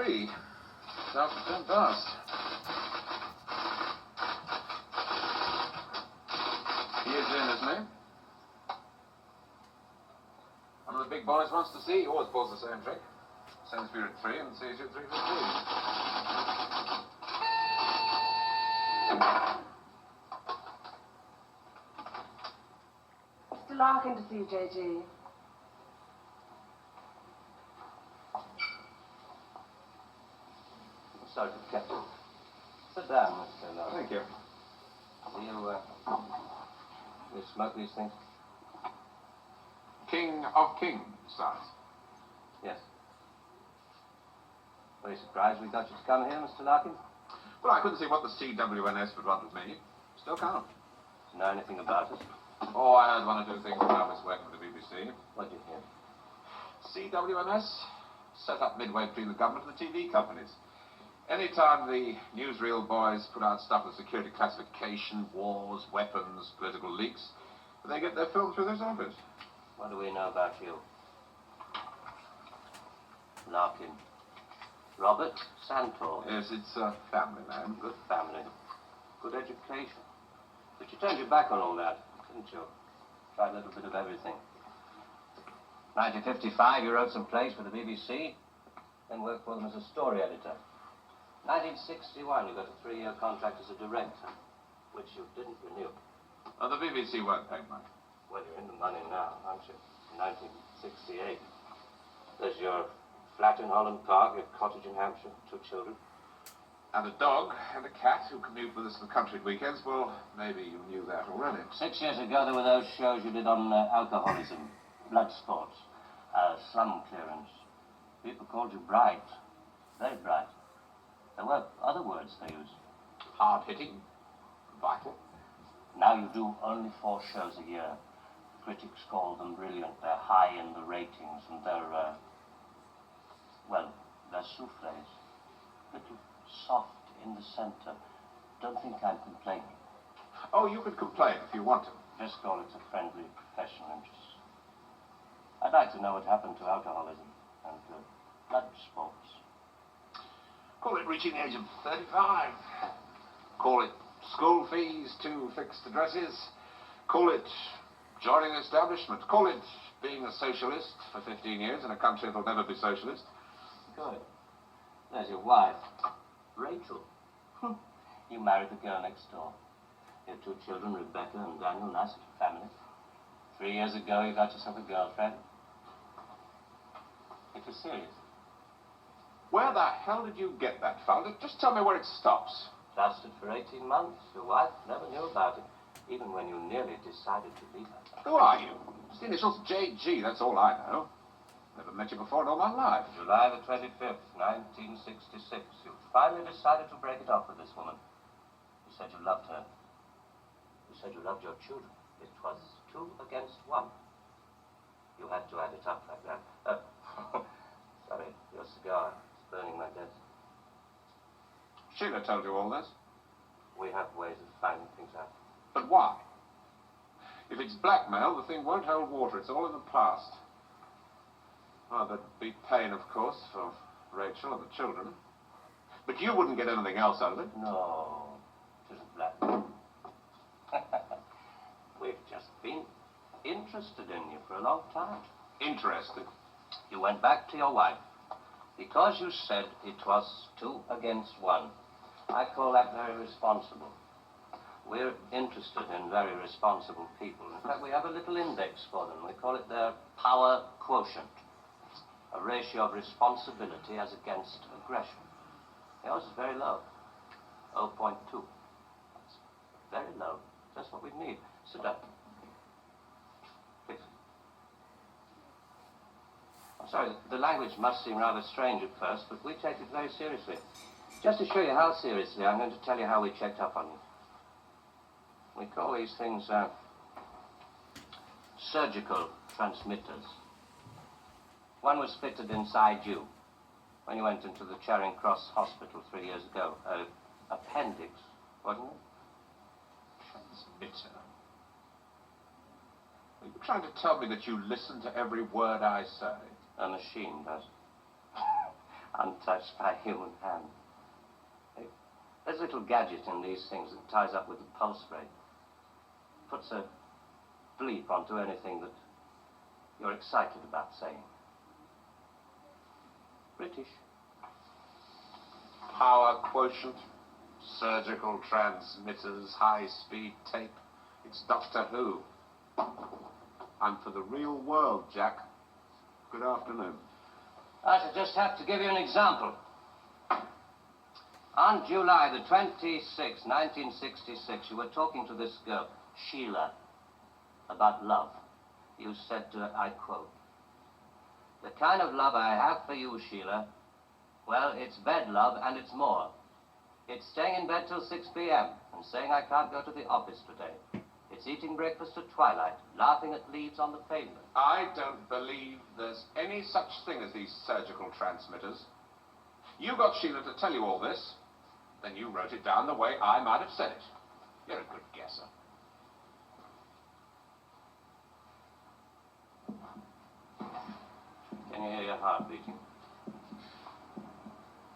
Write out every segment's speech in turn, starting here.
3. It's after 10 past. He is in, isn't he? One of the big boys wants to see. He always pulls the same trick. Sends you at 3 and sees you at 3:15. Mr. Larkin to see you, J.G. Sorry to kept you. Sit down, Mr. Larkin. Thank you. You smoke these things? King of Kings, size. Yes. Very surprised we got you to come here, Mr. Larkin. Well, I couldn't see what the CWNS would want with me. Still can't. Do you know anything about it? Oh, I heard 1 or 2 things when I was working for the BBC. What did you hear? CWNS set up midway between the government and the TV companies. Anytime the newsreel boys put out stuff with security classification, wars, weapons, political leaks, they get their film through this office. What do we know about you? Larkin. Robert Santor. Yes, it's a family name. Good family. Good education. But you turned your back on all that, didn't you? Tried a little bit of everything. 1955, you wrote some plays for the BBC, then worked for them as a story editor. 1961, you got a 3-year contract as a director, which you didn't renew. The BBC won't pay much. Well, you're in the money now, aren't you? 1968. There's your flat in Holland Park, your cottage in Hampshire, 2 children. And a dog and a cat who commute with us to the country at weekends. Well, maybe you knew that already. 6 years ago, there were those shows you did on alcoholism, blood sports, slum clearance. People called you bright, very bright. There were other words they used. Hard-hitting, vital. Now you do only 4 shows a year. Critics call them brilliant. They're high in the ratings, and they're, they're souffles. Little soft in the center. Don't think I'm complaining. Oh, you can complain if you want to. Just call it a friendly professional interest. I'd like to know what happened to alcoholism and blood sports. Call it reaching the age of 35. Call it school fees to fixed addresses. Call it joining the establishment. Call it being a socialist for 15 years in a country that'll never be socialist. Good. There's your wife, Rachel. You married the girl next door. Your 2 children, Rebecca and Daniel, nice little family. 3 years ago, you got yourself a girlfriend. It was serious. Where the hell did you get that found? Just tell me where it stops. Lasted for 18 months. Your wife never knew about it, even when you nearly decided to leave her. Who are you? It's the initials JG, that's all I know. Never met you before in all my life. July the 25th, 1966. You finally decided to break it off with this woman. You said you loved her. You said you loved your children. It was 2 against 1. You had to add it up like that. Sorry, your cigar is burning my desk. Sheila told you all this. We have ways of finding things out. But why? If it's blackmail, the thing won't hold water. It's all in the past. Oh, there'd be pain, of course, for Rachel and the children. But you wouldn't get anything else out of it. No, it isn't blackmail. We've just been interested in you for a long time. Interested? You went back to your wife because you said it was 2 against 1. I call that very responsible. We're interested in very responsible people. In fact, we have a little index for them. We call it their power quotient, a ratio of responsibility as against aggression. Yours is very low, 0.2. That's very low, just what we need. Sit down. Please. I'm sorry, the language must seem rather strange at first, but we take it very seriously. Just to show you how seriously, I'm going to tell you how we checked up on you. We call these things surgical transmitters. One was fitted inside you when you went into the Charing Cross Hospital 3 years ago. Appendix, wasn't it? Transmitter? Are you trying to tell me that you listen to every word I say? A machine does. untouched by human hand. There's a little gadget in these things that ties up with the pulse rate. Puts a bleep onto anything that you're excited about saying. British. Power quotient, surgical transmitters, high-speed tape. It's Doctor Who. I'm for the real world, Jack. Good afternoon. I should just have to give you an example. On July the 26th, 1966, you were talking to this girl, Sheila, about love. You said to her, I quote, "The kind of love I have for you, Sheila, well, it's bed love and it's more. It's staying in bed till 6 p.m. and saying I can't go to the office today. It's eating breakfast at twilight, laughing at leaves on the pavement." I don't believe there's any such thing as these surgical transmitters. You got Sheila to tell you all this, then you wrote it down the way I might have said it. You're a good guesser. Can you hear your heart beating?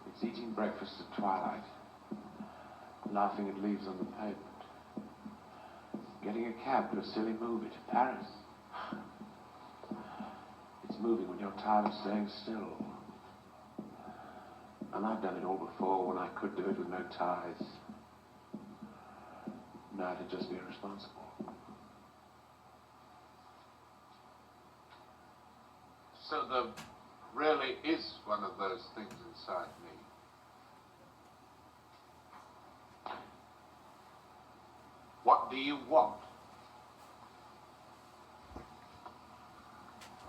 It's eating breakfast at twilight, laughing at leaves on the pavement, getting a cab for a silly movie to Paris. It's moving when you're tired of staying still. And I've done it all before when I could do it with no ties. Now it'd just be irresponsible. So there really is one of those things inside me. What do you want?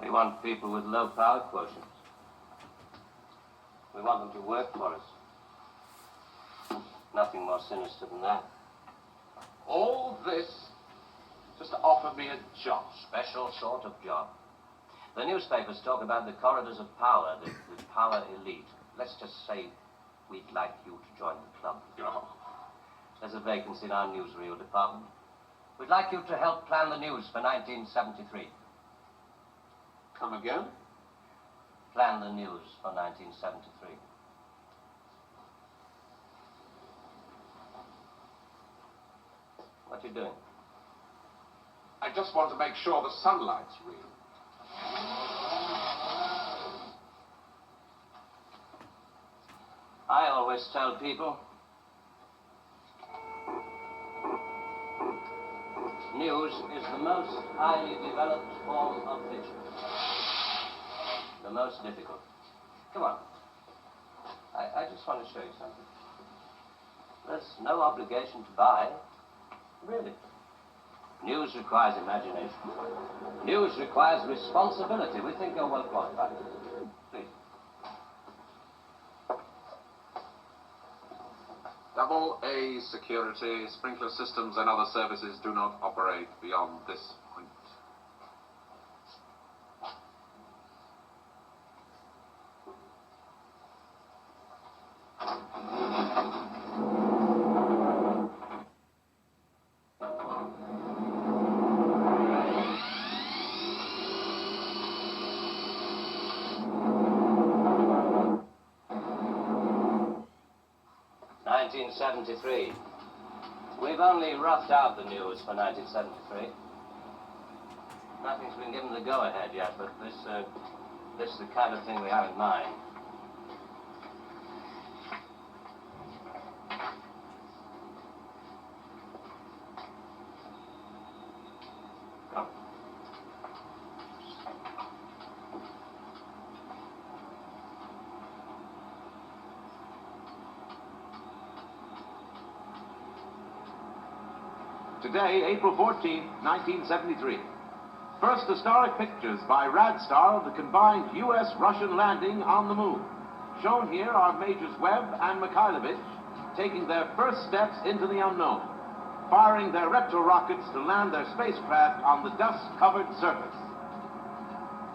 We want people with low power quotients. We want them to work for us. Nothing more sinister than that. All this just to offer me a job. Special sort of job. The newspapers talk about the corridors of power, the power elite. Let's just say we'd like you to join the club. Oh. There's a vacancy in our newsreel department. We'd like you to help plan the news for 1973. Come again? Plan the news for 1973. What are you doing? I just want to make sure the sunlight's real. I always tell people, news is the most highly developed form of fiction. The most difficult. Come on. I just want to show you something. There's no obligation to buy. Really. News requires imagination. News requires responsibility. We think you're well qualified. Please. AA security, sprinkler systems and other services do not operate beyond this point. '73. We've only roughed out the news for 1973. Nothing's been given the go-ahead yet, but this is the kind of thing we have in mind. Come. Today, April 14, 1973. First historic pictures by Radstar of the combined U.S.-Russian landing on the moon. Shown here are Majors Webb and Mikhailovich taking their first steps into the unknown, firing their retro rockets to land their spacecraft on the dust-covered surface.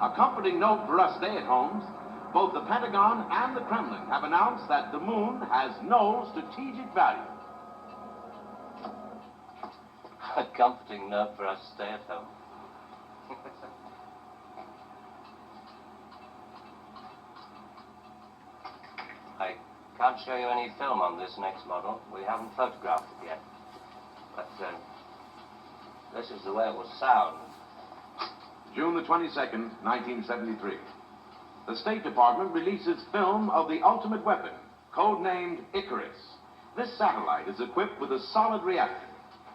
A comforting note for us stay-at-homes, both the Pentagon and the Kremlin have announced that the moon has no strategic value. A comforting note for us to stay at home. I can't show you any film on this next model. We haven't photographed it yet. But this is the way it will sound. June the 22nd, 1973. The State Department releases film of the ultimate weapon, codenamed Icarus. This satellite is equipped with a solid reactor.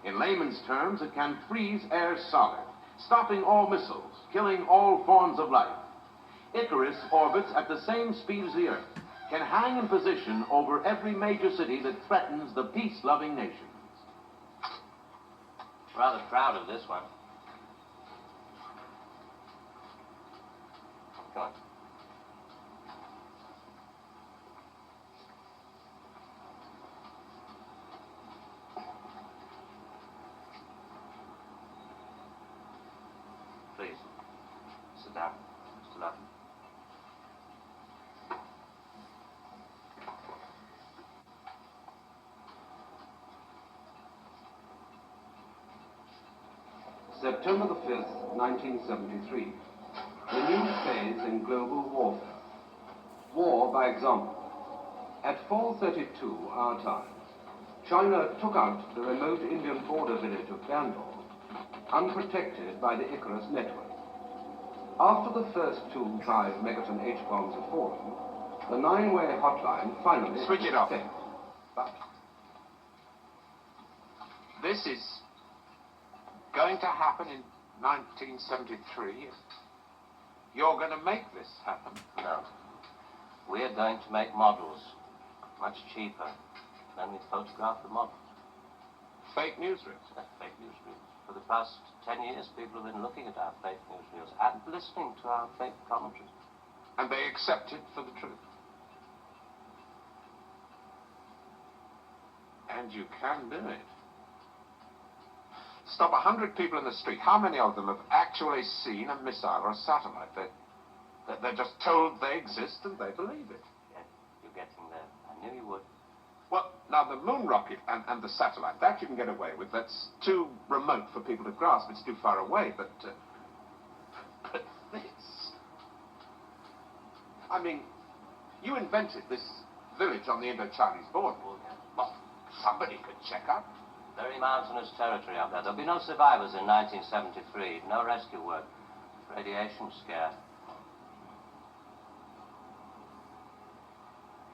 In layman's terms, it can freeze air solid, stopping all missiles, killing all forms of life. Icarus orbits at the same speed as the Earth, can hang in position over every major city that threatens the peace-loving nations. Rather proud of this one. Come on. Please, sit down, Mr. Lutton. September the 5th, 1973. A new phase in global warfare. War by example. At 4:32 our time, China took out the remote Indian border village of Bandar, unprotected by the Icarus network. After the first 2 5 megaton H-bombs had fallen, the 9-way hotline finally... Switch it off. failed. But This is going to happen in 1973. You're going to make this happen. No. We're going to make models much cheaper. Then we photograph the model. Fake newsreels. Fake newsreels. For the past 10 years, people have been looking at our fake newsreels and listening to our fake commentaries. And they accept it for the truth. And you can do it. Stop 100 people in the street. How many of them have actually seen a missile or a satellite? They're just told they exist and they believe it. Yeah, you're getting there. I knew you would. Well, now the moon rocket and the satellite, that you can get away with. That's too remote for people to grasp. It's too far away. But this... I mean, you invented this village on the Indo-Chinese border. Well, somebody could check up. Very mountainous territory up there. There'll be no survivors in 1973. No rescue work. Radiation scare.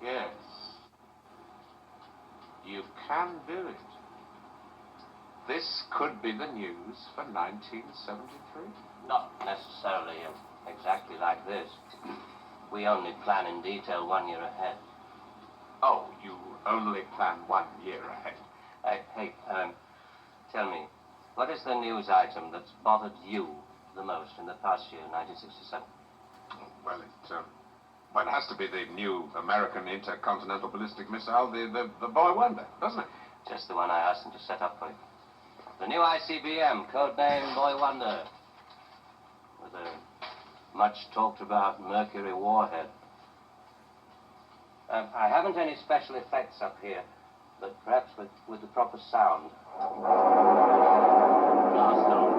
Yes. You can do it. This could be the news for 1973. Not necessarily exactly like this. We only plan in detail 1 year ahead. Oh, you only plan 1 year ahead. Hey, tell me, what is the news item that's bothered you the most in the past year, 1967? Well, it has to be the new American intercontinental ballistic missile, the Boy Wonder, doesn't it? Just the one I asked them to set up for you. The new ICBM, codenamed Boy Wonder, with a much talked about Mercury warhead. I haven't any special effects up here, but perhaps with the proper sound. Blast on.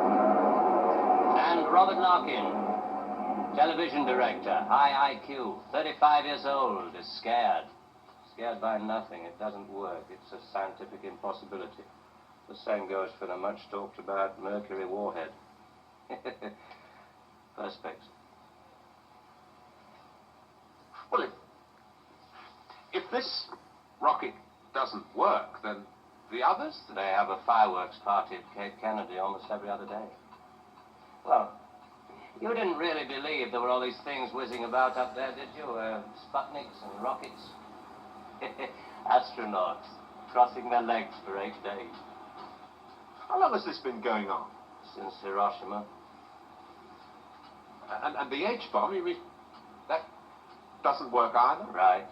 And Robert Larkin, television director, high IQ, 35 years old, is scared. Scared by nothing. It doesn't work. It's a scientific impossibility. The same goes for the much talked about Mercury warhead. Perspex. Well, if this rocket doesn't work, then the others? They have a fireworks party at Cape Kennedy almost every other day. Well, you didn't really believe there were all these things whizzing about up there, did you? Sputniks and rockets. Astronauts crossing their legs for 8 days. How long has this been going on? Since Hiroshima. And the H-bomb, you mean, that doesn't work either? Right.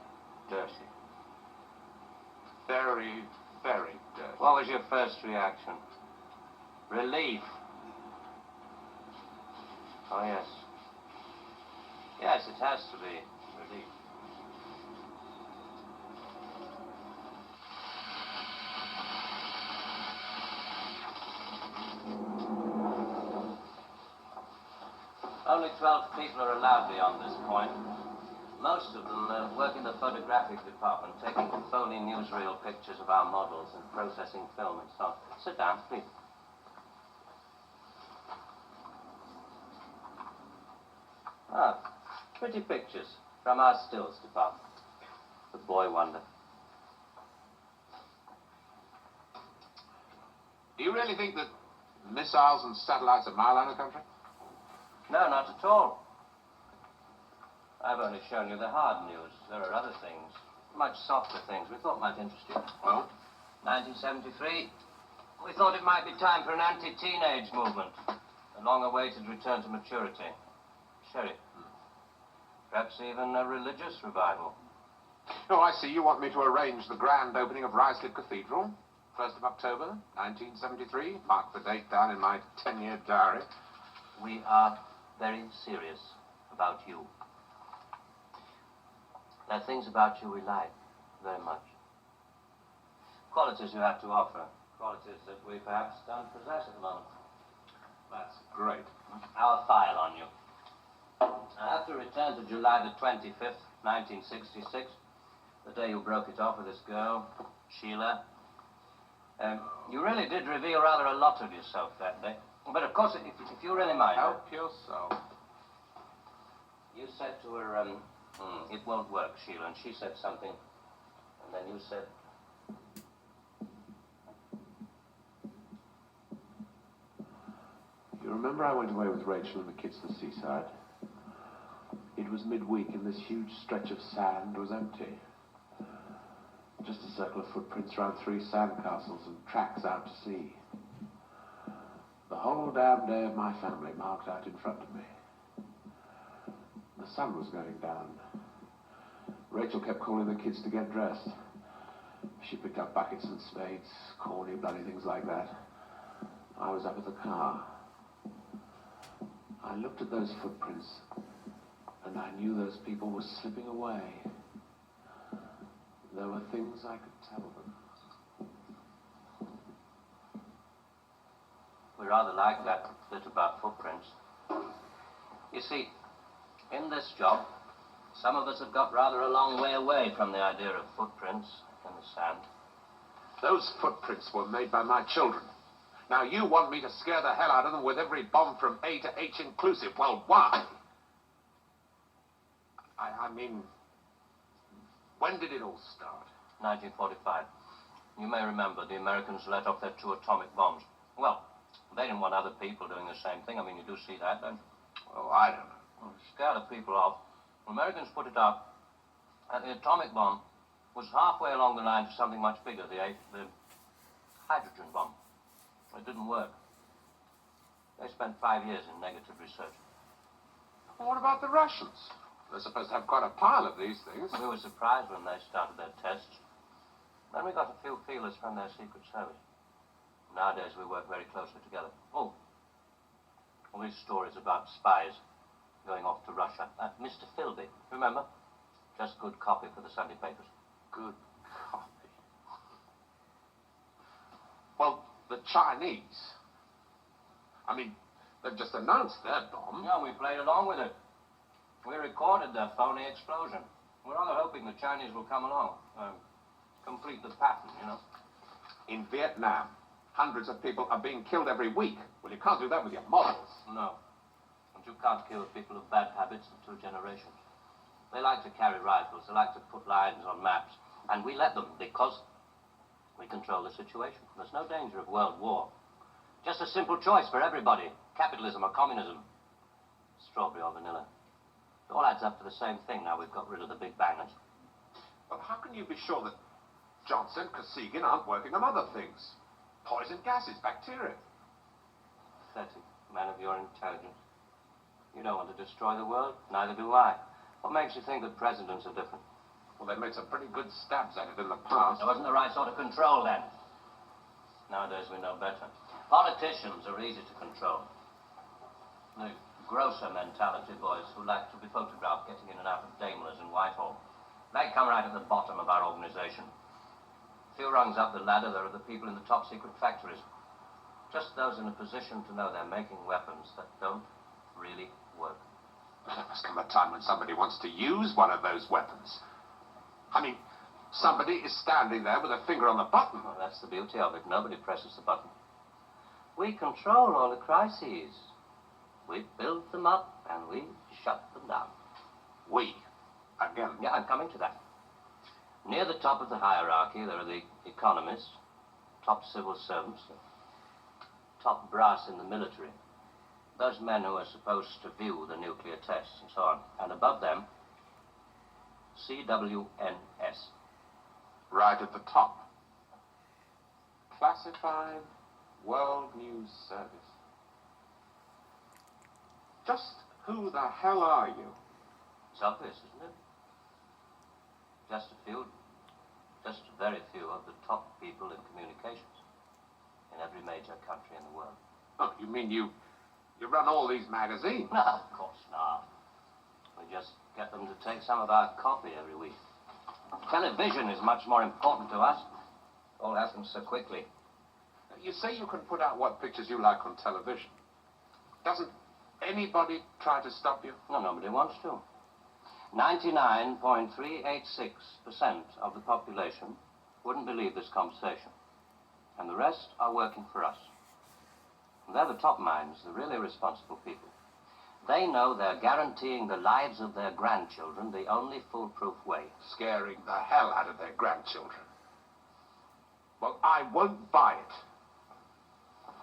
Dirty. Very, very dirty. What was your first reaction? Relief. Oh, yes. Yes, it has to be relief. Only 12 people are allowed beyond this point. Most of them work in the photographic department, taking phony newsreel pictures of our models and processing film and so on. Sit down, please. Ah, pretty pictures from our stills department. The boy wonder. Do you really think that missiles and satellites are mile out of the country? No, not at all. I've only shown you the hard news. There are other things, much softer things we thought might interest you. Well? 1973, we thought it might be time for an anti-teenage movement. A long-awaited return to maturity. Sherry. Perhaps even a religious revival. Oh, I see. You want me to arrange the grand opening of Ruislip Cathedral, 1st of October, 1973. Mark the date down in my 10-year diary. We are very serious about you. There are things about you we like very much. Qualities you have to offer. Qualities that we perhaps don't possess at the moment. That's great. Our file on you. I have to return to July the 25th, 1966, the day you broke it off with this girl, Sheila. You really did reveal rather a lot of yourself that day. But of course, if you really mind... Help yourself. You said to her, it won't work, Sheila, and she said something, and then you said... You remember I went away with Rachel and the kids to the seaside? It was midweek and this huge stretch of sand was empty. Just a circle of footprints around 3 sandcastles and tracks out to sea. The whole damn day of my family marked out in front of me. The sun was going down. Rachel kept calling the kids to get dressed. She picked up buckets and spades, corny bloody things like that. I was up at the car. I looked at those footprints, and I knew those people were slipping away. There were things I could tell them. We rather like that bit about footprints. You see, in this job, some of us have got rather a long way away from the idea of footprints in the sand. Those footprints were made by my children. Now, you want me to scare the hell out of them with every bomb from A to H inclusive. Well, why? I mean, when did it all start? 1945. You may remember the Americans let off their 2 atomic bombs. Well, they didn't want other people doing the same thing. I mean, you do see that, don't you? Oh, I don't know. Well, to scare the people off, the Americans put it up, and the atomic bomb was halfway along the line to something much bigger, the hydrogen bomb. It didn't work. They spent 5 years in negative research. Well, what about the Russians? They're supposed to have quite a pile of these things. We were surprised when they started their tests. Then we got a few feelers from their secret service. Nowadays, we work very closely together. Oh, all these stories about spies going off to Russia. Mr. Philby, remember? Just good copy for the Sunday papers. Good copy. Well, the Chinese. I mean, they've just announced their bomb. Yeah, we played along with it. We recorded their phony explosion. We're rather hoping the Chinese will come along, complete the pattern, you know. In Vietnam, hundreds of people are being killed every week. Well, you can't do that with your models. No. And you can't kill people of bad habits in 2 generations. They like to carry rifles. They like to put lines on maps. And we let them because we control the situation. There's no danger of world war. Just a simple choice for everybody. Capitalism or communism. Strawberry or vanilla. It all adds up to the same thing now we've got rid of the big bangers. But how can you be sure that Johnson, Kosygin aren't working on other things? Poison gases, bacteria. Pathetic man of your intelligence. You don't want to destroy the world. Neither do I. What makes you think that presidents are different? Well, they made some pretty good stabs at it in the past. There wasn't the right sort of control then. Nowadays we know better. Politicians are easy to control. The grosser mentality boys who like to be photographed getting in and out of Daimlers in Whitehall. They come right at the bottom of our organization. A few rungs up the ladder, there are the people in the top secret factories. Just those in a position to know they're making weapons that don't really work. But there must come a time when somebody wants to use one of those weapons. I mean, somebody is standing there with a finger on the button. Well, that's the beauty of it. Nobody presses the button. We control all the crises. We build them up and we shut them down. We. Again. Yeah, I'm coming to that. Near the top of the hierarchy, there are the economists, top civil servants, top brass in the military. Those men who are supposed to view the nuclear tests and so on. And above them, CWNS. Right at the top. Classified World News Service. Just who the hell are you? It's obvious, isn't it? Just a very few of the top people in communications in every major country in the world. Oh, you mean you run all these magazines? No, of course not. We just get them to take some of our copy every week. Television is much more important to us. It all happens so quickly. You say you can put out what pictures you like on television. Doesn't anybody try to stop you? No, nobody wants to. 99.386% of the population wouldn't believe this conversation. And the rest are working for us. And they're the top minds, the really responsible people. They know they're guaranteeing the lives of their grandchildren the only foolproof way. Scaring the hell out of their grandchildren. Well, I won't buy it.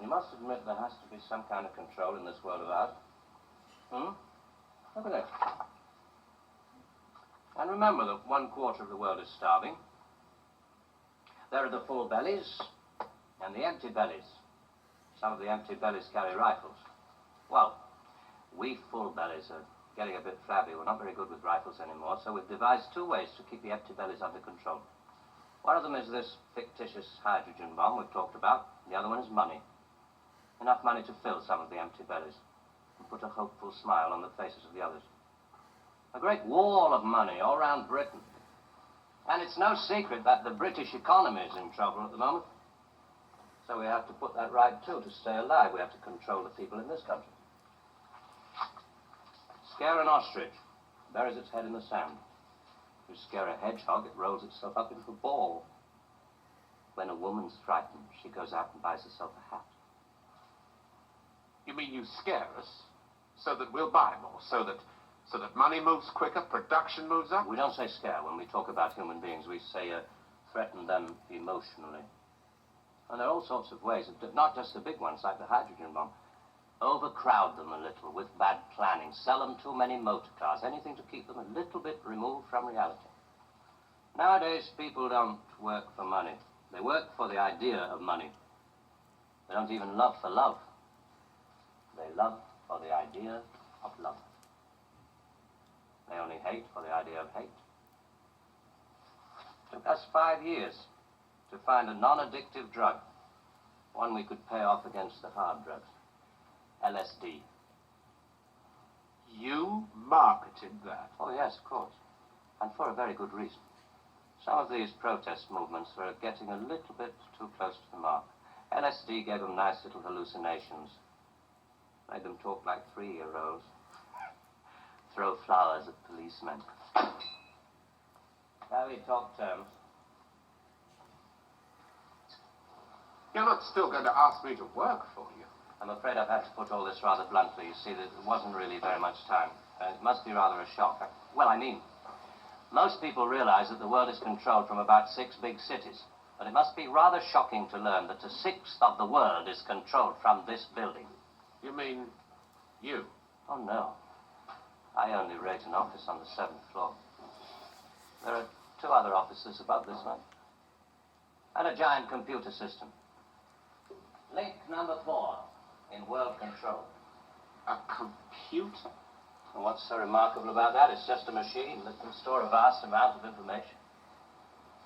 You must admit there has to be some kind of control in this world of ours. Look at it. And remember that 1/4 of the world is starving. There are the full bellies and the empty bellies. Some of the empty bellies carry rifles. Well, we full bellies are getting a bit flabby. We're not very good with rifles anymore, so we've devised 2 ways to keep the empty bellies under control. One of them is this fictitious hydrogen bomb we've talked about. The other one is money. Enough money to fill some of the empty bellies and put a hopeful smile on the faces of the others. A great wall of money all around Britain. And it's no secret that the British economy is in trouble at the moment. So we have to put that right, too, to stay alive. We have to control the people in this country. Scare an ostrich, buries its head in the sand. You scare a hedgehog, it rolls itself up into a ball. When a woman's frightened, she goes out and buys herself a hat. You mean you scare us so that we'll buy more, so that money moves quicker, production moves up? We don't say scare when we talk about human beings. We say threaten them emotionally. And there are all sorts of ways, not just the big ones like the hydrogen bomb. Overcrowd them a little with bad planning. Sell them too many motor cars. Anything to keep them a little bit removed from reality. Nowadays, people don't work for money. They work for the idea of money. They don't even love for love. They love for the idea of love. They only hate for the idea of hate. It took us 5 years to find a non-addictive drug, one we could pay off against the hard drugs. LSD. You marketed that? Oh, yes, of course. And for a very good reason. Some of these protest movements were getting a little bit too close to the mark. LSD gave them nice little hallucinations. Made them talk like 3-year-olds. Throw flowers at policemen. Now we talk terms. You're not still going to ask me to work for you? I'm afraid I've had to put all this rather bluntly. You see, that there wasn't really very much time. It must be rather a shock. Well, I mean, most people realize that the world is controlled from about 6 big cities. But it must be rather shocking to learn that a 1/6 of the world is controlled from this building. You mean you? Oh, no. I only rate an office on the 7th floor. There are 2 other offices above this one. And a giant computer system. Link number 4 in world control. A computer? And what's so remarkable about that? It's just a machine that can store a vast amount of information.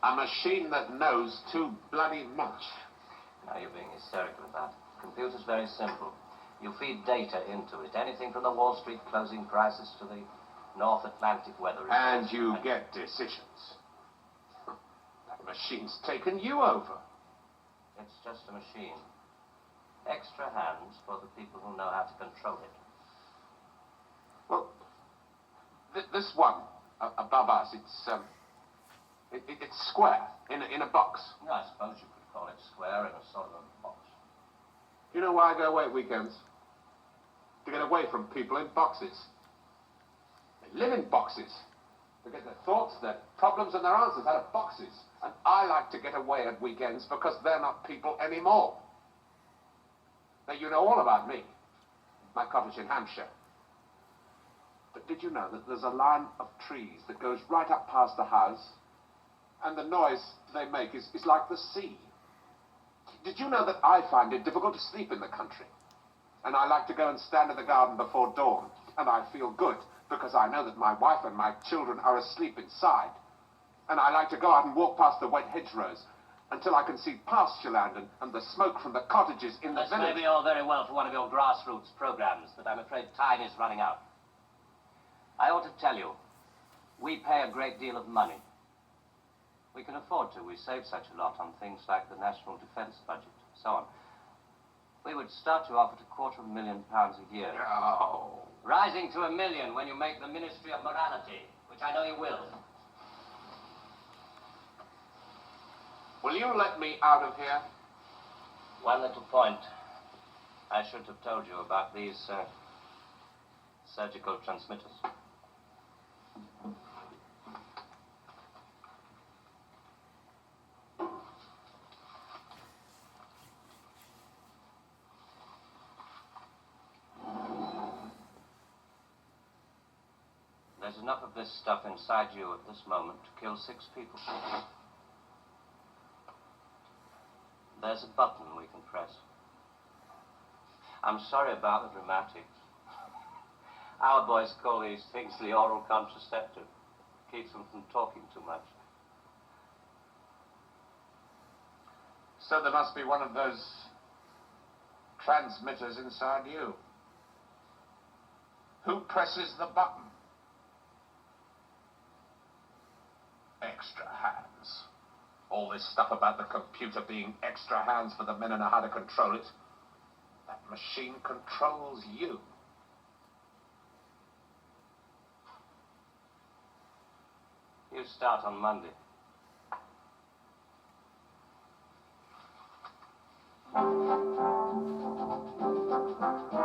A machine that knows too bloody much. Now you're being hysterical about it. The computer's very simple. You feed data into it. Anything from the Wall Street closing prices to the North Atlantic weather reports. And you get decisions. That machine's taken you over. It's just a machine. Extra hands for the people who know how to control it. Well, This one above us, it's square in a box. Yeah, I suppose you could call it square in a sort of a box. Do you know why I go away at weekends? To get away from people in boxes. They live in boxes. They get their thoughts, their problems, and their answers out of boxes. And I like to get away at weekends because they're not people anymore. Now, you know all about me. My cottage in Hampshire. But did you know that there's a line of trees that goes right up past the house, and the noise they make is like the sea? Did you know that I find it difficult to sleep in the country? And I like to go and stand in the garden before dawn, and I feel good because I know that my wife and my children are asleep inside. And I like to go out and walk past the wet hedgerows until I can see pasture land and the smoke from the cottages in the That's village. maybe all very well for one of your grassroots programs, but I'm afraid time is running out. I ought to tell you, we pay a great deal of money. We can afford to. We save such a lot on things like the national defense budget, so on. We would start you off at £250,000 a year. Oh. Rising to £1 million when you make the Ministry of Morality, which I know you will. Will you let me out of here? One little point. I should have told you about these surgical transmitters. There's enough of this stuff inside you at this moment to kill 6 people. There's a button we can press. I'm sorry about the dramatics. Our boys call these things the oral contraceptive. Keeps them from talking too much. So there must be one of those transmitters inside you. Who presses the button? Extra hands. All this stuff about the computer being extra hands for the men who know how to control it. That machine controls you. You start on Monday.